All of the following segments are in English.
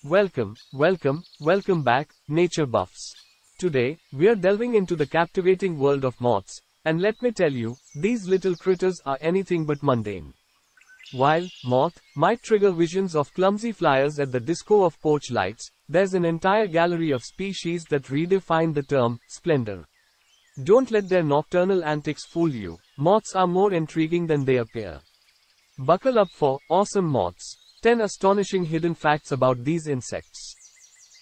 Welcome back, nature buffs. Today, we're delving into the captivating world of moths, and let me tell you, these little critters are anything but mundane. While moth might trigger visions of clumsy flyers at the disco of porch lights, there's an entire gallery of species that redefine the term splendor. Don't let their nocturnal antics fool you. Moths are more intriguing than they appear. Buckle up for Awesome Moths. 10 astonishing hidden facts about these insects.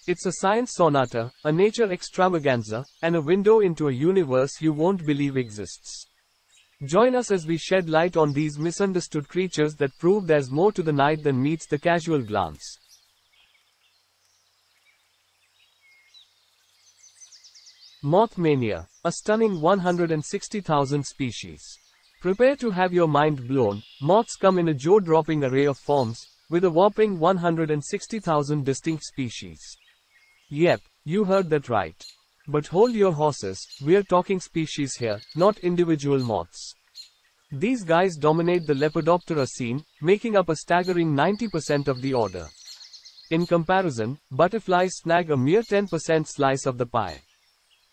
It's a science sonata, a nature extravaganza, and a window into a universe you won't believe exists. Join us as we shed light on these misunderstood creatures that prove there's more to the night than meets the casual glance. Moth mania, a stunning 160,000 species. Prepare to have your mind blown. Moths come in a jaw-dropping array of forms, with a whopping 160,000 distinct species. Yep, you heard that right. But hold your horses, we're talking species here, not individual moths. These guys dominate the Lepidoptera scene, making up a staggering 90% of the order. In comparison, butterflies snag a mere 10% slice of the pie.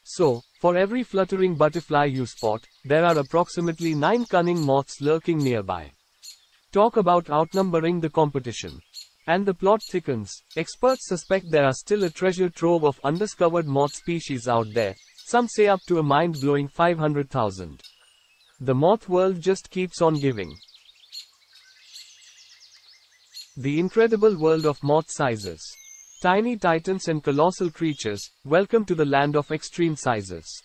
So, for every fluttering butterfly you spot, there are approximately 9 cunning moths lurking nearby. Talk about outnumbering the competition. And the plot thickens. Experts suspect there are still a treasure trove of undiscovered moth species out there, some say up to a mind-blowing 500,000. The moth world just keeps on giving. The incredible world of moth sizes. Tiny titans and colossal creatures, welcome to the land of extreme sizes.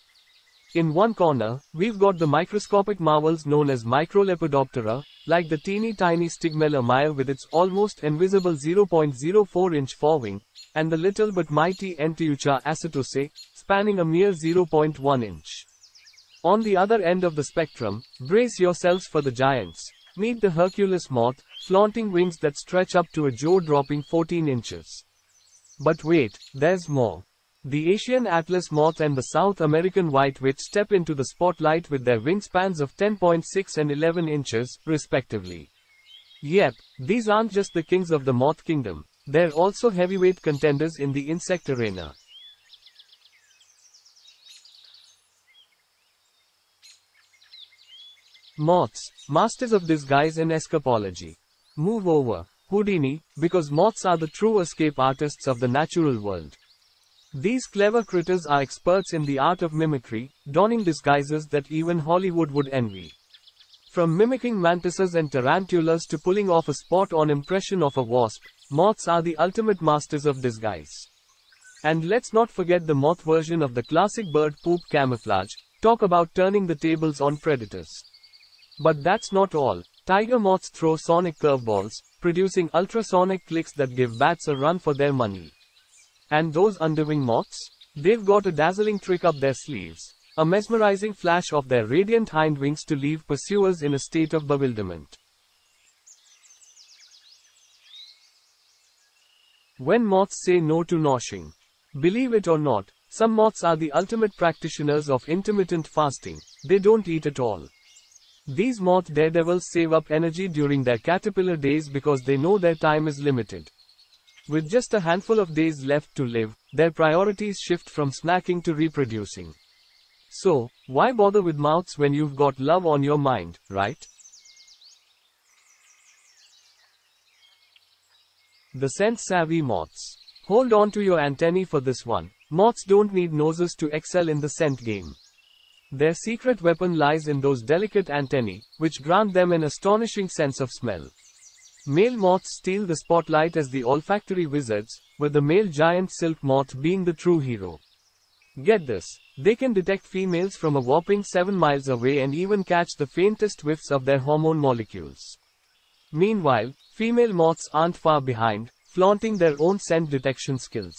In one corner, we've got the microscopic marvels known as Microlepidoptera, like the teeny tiny Stigmelemire with its almost invisible 0.04-inch forewing, and the little but mighty Enteucha acetose, spanning a mere 0.1 inch. On the other end of the spectrum, brace yourselves for the giants. Meet the Hercules moth, flaunting wings that stretch up to a jaw-dropping 14 inches. But wait, there's more. The Asian Atlas moth and the South American white-witch step into the spotlight with their wingspans of 10.6 and 11 inches, respectively. Yep, these aren't just the kings of the moth kingdom, they're also heavyweight contenders in the insect arena. Moths, masters of disguise and escapology. Move over, Houdini, because moths are the true escape artists of the natural world. These clever critters are experts in the art of mimicry, donning disguises that even Hollywood would envy. From mimicking mantises and tarantulas to pulling off a spot-on impression of a wasp, moths are the ultimate masters of disguise. And let's not forget the moth version of the classic bird poop camouflage. Talk about turning the tables on predators. But that's not all. Tiger moths throw sonic curveballs, producing ultrasonic clicks that give bats a run for their money. And those underwing moths? They've got a dazzling trick up their sleeves. A mesmerizing flash of their radiant hind wings to leave pursuers in a state of bewilderment. When moths say no to noshing. Believe it or not, some moths are the ultimate practitioners of intermittent fasting. They don't eat at all. These moth daredevils save up energy during their caterpillar days because they know their time is limited. With just a handful of days left to live, their priorities shift from snacking to reproducing. So, why bother with mouths when you've got love on your mind, right? The scent-savvy moths. Hold on to your antennae for this one. Moths don't need noses to excel in the scent game. Their secret weapon lies in those delicate antennae, which grant them an astonishing sense of smell. Male moths steal the spotlight as the olfactory wizards, with the male giant silk moth being the true hero. Get this, they can detect females from a whopping 7 miles away and even catch the faintest whiffs of their hormone molecules. Meanwhile, female moths aren't far behind, flaunting their own scent detection skills.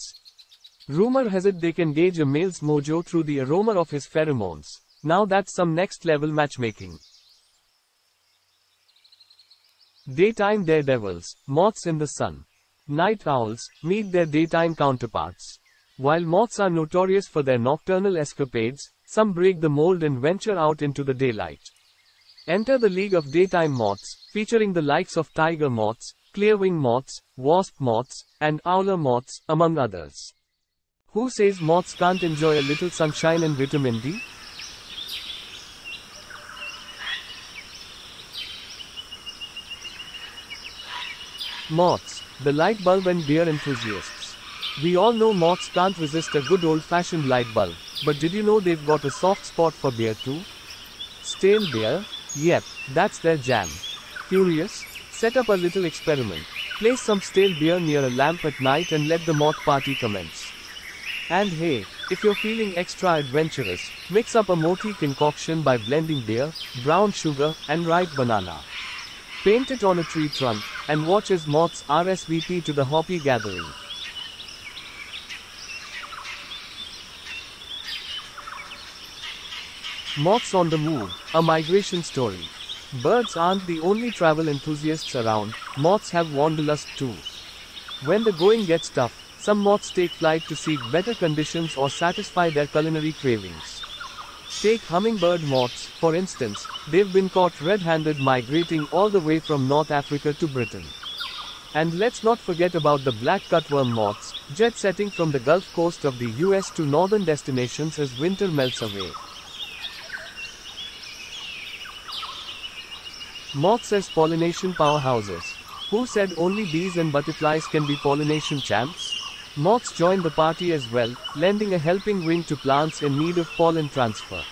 Rumor has it they can gauge a male's mojo through the aroma of his pheromones. Now that's some next-level matchmaking. Daytime daredevils, moths in the sun. Night owls, meet their daytime counterparts. While moths are notorious for their nocturnal escapades, some break the mold and venture out into the daylight. Enter the League of Daytime Moths, featuring the likes of tiger moths, clearwing moths, wasp moths, and owler moths, among others. Who says moths can't enjoy a little sunshine and vitamin D? Moths, the light bulb and beer enthusiasts. We all know moths can't resist a good old-fashioned light bulb, but did you know they've got a soft spot for beer too? Stale beer? Yep, that's their jam. Curious? Set up a little experiment. Place some stale beer near a lamp at night and let the moth party commence. And hey, if you're feeling extra adventurous, mix up a mothi concoction by blending beer, brown sugar, and ripe banana. Paint it on a tree trunk, and watch as moths RSVP to the hoppy gathering. Moths on the move, a migration story. Birds aren't the only travel enthusiasts around, moths have wanderlust too. When the going gets tough, some moths take flight to seek better conditions or satisfy their culinary cravings. Take hummingbird moths, for instance. They've been caught red-handed migrating all the way from North Africa to Britain. And let's not forget about the black cutworm moths, jet-setting from the Gulf Coast of the US to northern destinations as winter melts away. Moths as pollination powerhouses. Who said only bees and butterflies can be pollination champs? Moths join the party as well, lending a helping wing to plants in need of pollen transfer.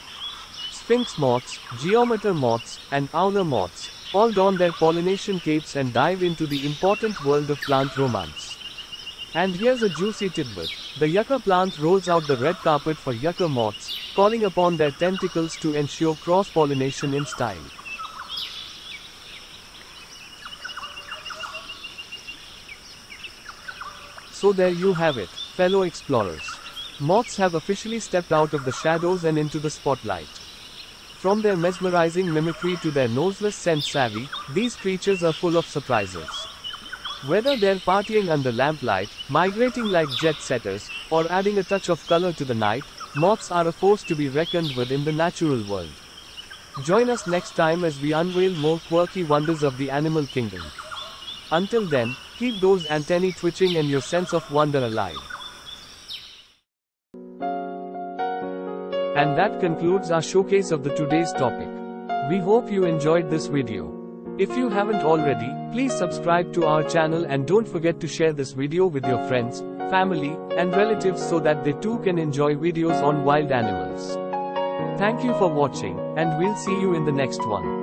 Sphinx moths, geometer moths, and owler moths all don their pollination capes and dive into the important world of plant romance. And here's a juicy tidbit. The yucca plant rolls out the red carpet for yucca moths, calling upon their tentacles to ensure cross-pollination in style. So there you have it, fellow explorers. Moths have officially stepped out of the shadows and into the spotlight. From their mesmerizing mimicry to their noseless scent savvy, these creatures are full of surprises. Whether they're partying under lamplight, migrating like jet-setters, or adding a touch of color to the night, moths are a force to be reckoned with in the natural world. Join us next time as we unveil more quirky wonders of the animal kingdom. Until then, keep those antennae twitching and your sense of wonder alive. And that concludes our showcase of the today's topic. We hope you enjoyed this video. If you haven't already, please subscribe to our channel and don't forget to share this video with your friends, family, and relatives so that they too can enjoy videos on wild animals. Thank you for watching, and we'll see you in the next one.